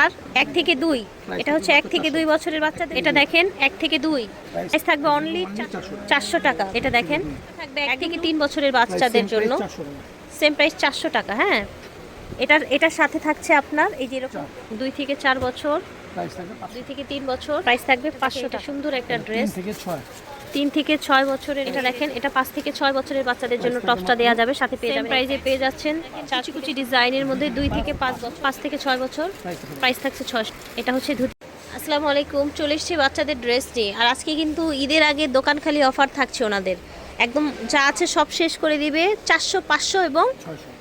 4 1 থেকে 2, এটা হচ্ছে 1 থেকে 2 বছরের বাচ্চাদের। এটা দেখেন 1 থেকে 2 প্রাইস থাকবে অনলি 400 টাকা। এটা দেখেন থাকবে 1 থেকে 3 বছরের বাচ্চাদের জন্য সেম প্রাইস 400 টাকা। হ্যাঁ, এটার সাথে থাকছে আপনার এই যে এরকম 2 থেকে 4 বছর, 2 থেকে 3 বছর প্রাইস থাকবে 500 টাকা। সুন্দর একটা ড্রেস 3 থেকে 6 বছরের। এটা দেখেন এটা 5 থেকে 6 বছরের বাচ্চাদের জন্য টপসটা দেওয়া যাবে, সাথে পেয়ে যাবেন প্রাইজে পেয়ে যাচ্ছেন কুচি ডিজাইনের মধ্যে 2 থেকে 5 থেকে 6 বছর প্রাইস থাকছে 600। এটা হচ্ছে ধুতি। আসসালামু আলাইকুম, চলে এসেছি বাচ্চাদের ড্রেস নিয়ে। আর আজকে কিন্তু ঈদের আগে দোকান খালি অফার থাকছে ওনাদের, একদম যা আছে সব শেষ করে দিবে। 400 500 এবং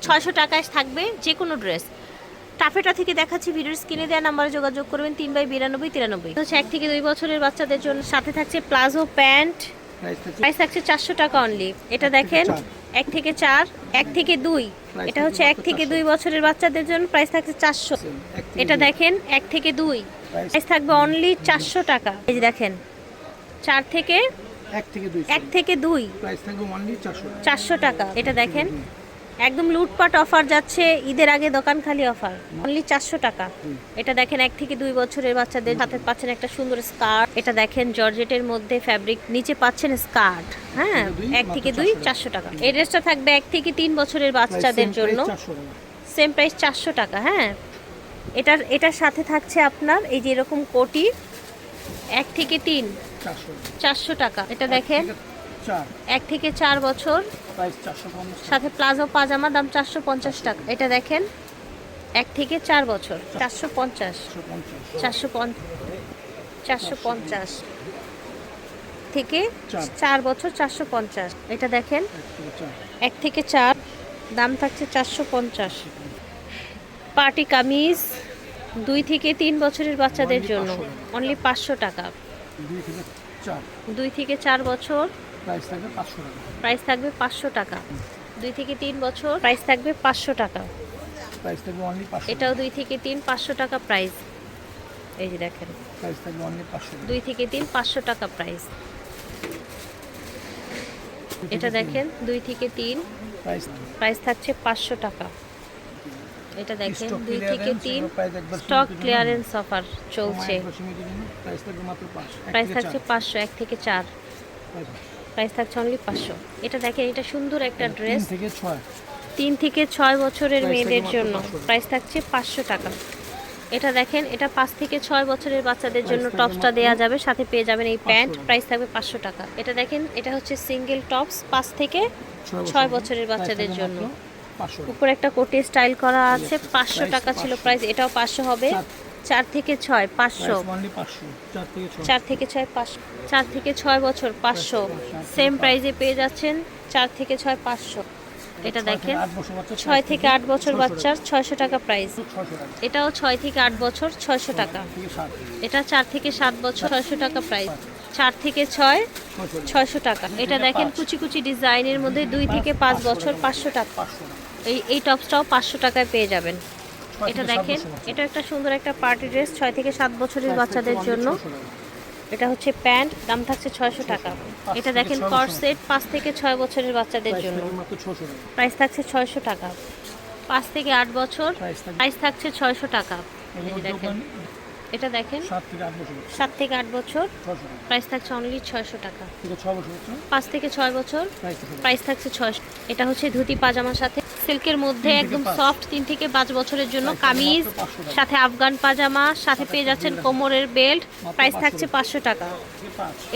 600 টাকায় থাকবে যে কোনো ড্রেস। টাফেটা থেকে দেখাচ্ছি, ভিডিওর স্ক্রিনে দেওয়া নাম্বারে যোগাযোগ করবেন 3/92 93। হচ্ছে 1 থেকে 2 বছরের বাচ্চাদের জন্য, সাথে থাকছে প্লাজো প্যান্ট, প্রাইস থাকছে 400 টাকা অনলি। এটা দেখেন 1 থেকে 4 1 থেকে 2, এটা হচ্ছে 1 থেকে 2 বছরের বাচ্চাদের জন্য প্রাইস থাকছে 400। এটা দেখেন 1 থেকে 2 প্রাইস থাকবে অনলি 400 টাকা। এই যে দেখেন 4 থেকে 1 থেকে 2 প্রাইস থাকবে অনলি 400 টাকা। এটা দেখেন একদম লুটপাট অফার যাচ্ছে, ঈদের আগে দোকান খালি অফার অনলি 400 টাকা। এটা দেখেন 1 থেকে 2 বছরের বাচ্চাদের সাথে পাচ্ছেন একটা সুন্দর স্কার্ট। এটা দেখেন জর্জেটের মধ্যে ফ্যাব্রিক, নিচে পাচ্ছেন স্কার্ট। হ্যাঁ, 1 থেকে 2 400 টাকা। এই ড্রেসটা থাকবে 1 থেকে 3 বছরের বাচ্চাদের জন্য সেম প্রাইস 400 টাকা। হ্যাঁ, এটার সাথে থাকছে আপনার এই যে এরকম কোটি 1 থেকে 3 400 টাকা। এটা দেখেন 1 থেকে 4 বছর সাথে প্লাজো পাজামা, দাম 450 টাকা। এটা দেখেন 1 থেকে 4 বছর 450 থেকে 4 বছর 450। এটা দেখেন 1 থেকে 4 দাম থাকছে 450। পার্টি কামিজ 2 থেকে 3 বছরের বাচ্চাদের জন্য অনলি 500 টাকা। 2 থেকে 4 বছর প্রাইস থাকবে 500 টাকা। 2 থেকে 3 বছর প্রাইস থাকবে 500 টাকা। এটাও 2 থেকে 3 500 টাকা প্রাইস। এই যে দেখেন 2 থেকে 3 500 টাকা প্রাইস। এটা দেখেন 2 থেকে 3 প্রাইস থাকছে 500 টাকা। এটা দেখেন 2 থেকে 3 স্টক ক্লিয়ারেন্স অফার চলছে, প্রাইস থাকছে 500। 1 থেকে 4 প্রাইস থাকছে অনলি 500। এটা দেখেন এটা সুন্দর একটা ড্রেস 3 থেকে 6 বছরের মেয়েদের জন্য, প্রাইস থাকছে 500 টাকা। এটা দেখেন এটা 5 থেকে 6 বছরের বাচ্চাদের জন্য টপসটা দেওয়া যাবে, সাথে পেয়ে যাবেন এই প্যান্ট, প্রাইস থাকবে 500 টাকা। এটা দেখেন এটা হচ্ছে সিঙ্গেল টপস 5 থেকে 6 বছরের বাচ্চাদের জন্য, উপরে একটা কোটি স্টাইল করা আছে। 500 টাকা ছিল প্রাইস, এটাও 500 হবে। 4 থেকে 6 500, 4 থেকে 6 500, 4 থেকে 6 বছর 500 সেম প্রাইসে পেয়ে যাচ্ছেন। 4 থেকে 6 500। এটা দেখেন 6 থেকে 8 বছর বাচ্চার 600 টাকা প্রাইস। এটাও 6 থেকে 8 বছর 600 টাকা। এটা 4 থেকে 7 বছর 600 টাকা প্রাইস। 4 থেকে 6 600 টাকা। এটা দেখেন কুচি কুচি ডিজাইনের মধ্যে 2 থেকে 5 বছর 500 টাকা। এই টপসটাও 500 টাকায় পেয়ে যাবেন। এটা দেখেন এটা একটা সুন্দর একটা পার্টি ড্রেস 6 থেকে 7 বছরের বাচ্চাদের জন্য। এটা হচ্ছে প্যান্ট, দাম থাকছে 600 টাকা। এটা দেখেন কর্সেট 5 থেকে 6 বছরের বাচ্চাদের জন্য, প্রাইস থাকছে 600 টাকা। 5 থেকে 8 বছর প্রাইস থাকছে 600 টাকা। দেখেন এটা দেখেন 7 থেকে 8 বছর প্রাইস থাকছে অনলি 600 টাকা। 5 থেকে 6 বছর প্রাইস থাকছে 600। এটা হচ্ছে ধুতি পাজামার সাথে সিল্কের মধ্যে একদম সফট 3 থেকে 5 বছরের জন্য কামিজ, সাথে আফগান পাজামা, সাথে পেয়ে যাচ্ছেন কোমরের বেল্ট, প্রাইস থাকছে 500 টাকা।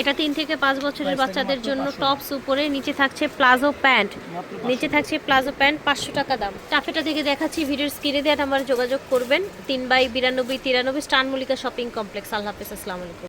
এটা 3 থেকে 5 বছরের বাচ্চাদের জন্য টপস, উপরে নিচে থাকছে প্লাজো প্যান্ট, 500 টাকা দাম। টাফেটা থেকে দেখাচ্ছি, ভিডিওর স্ক্রিনে দেওয়া নাম্বারে যোগাযোগ করবেন 3/92 93 স্টান মল্লিকা শপিং কমপ্লেক্স। আল্লাহ হাফেজ, আসসালামু আলাইকুম।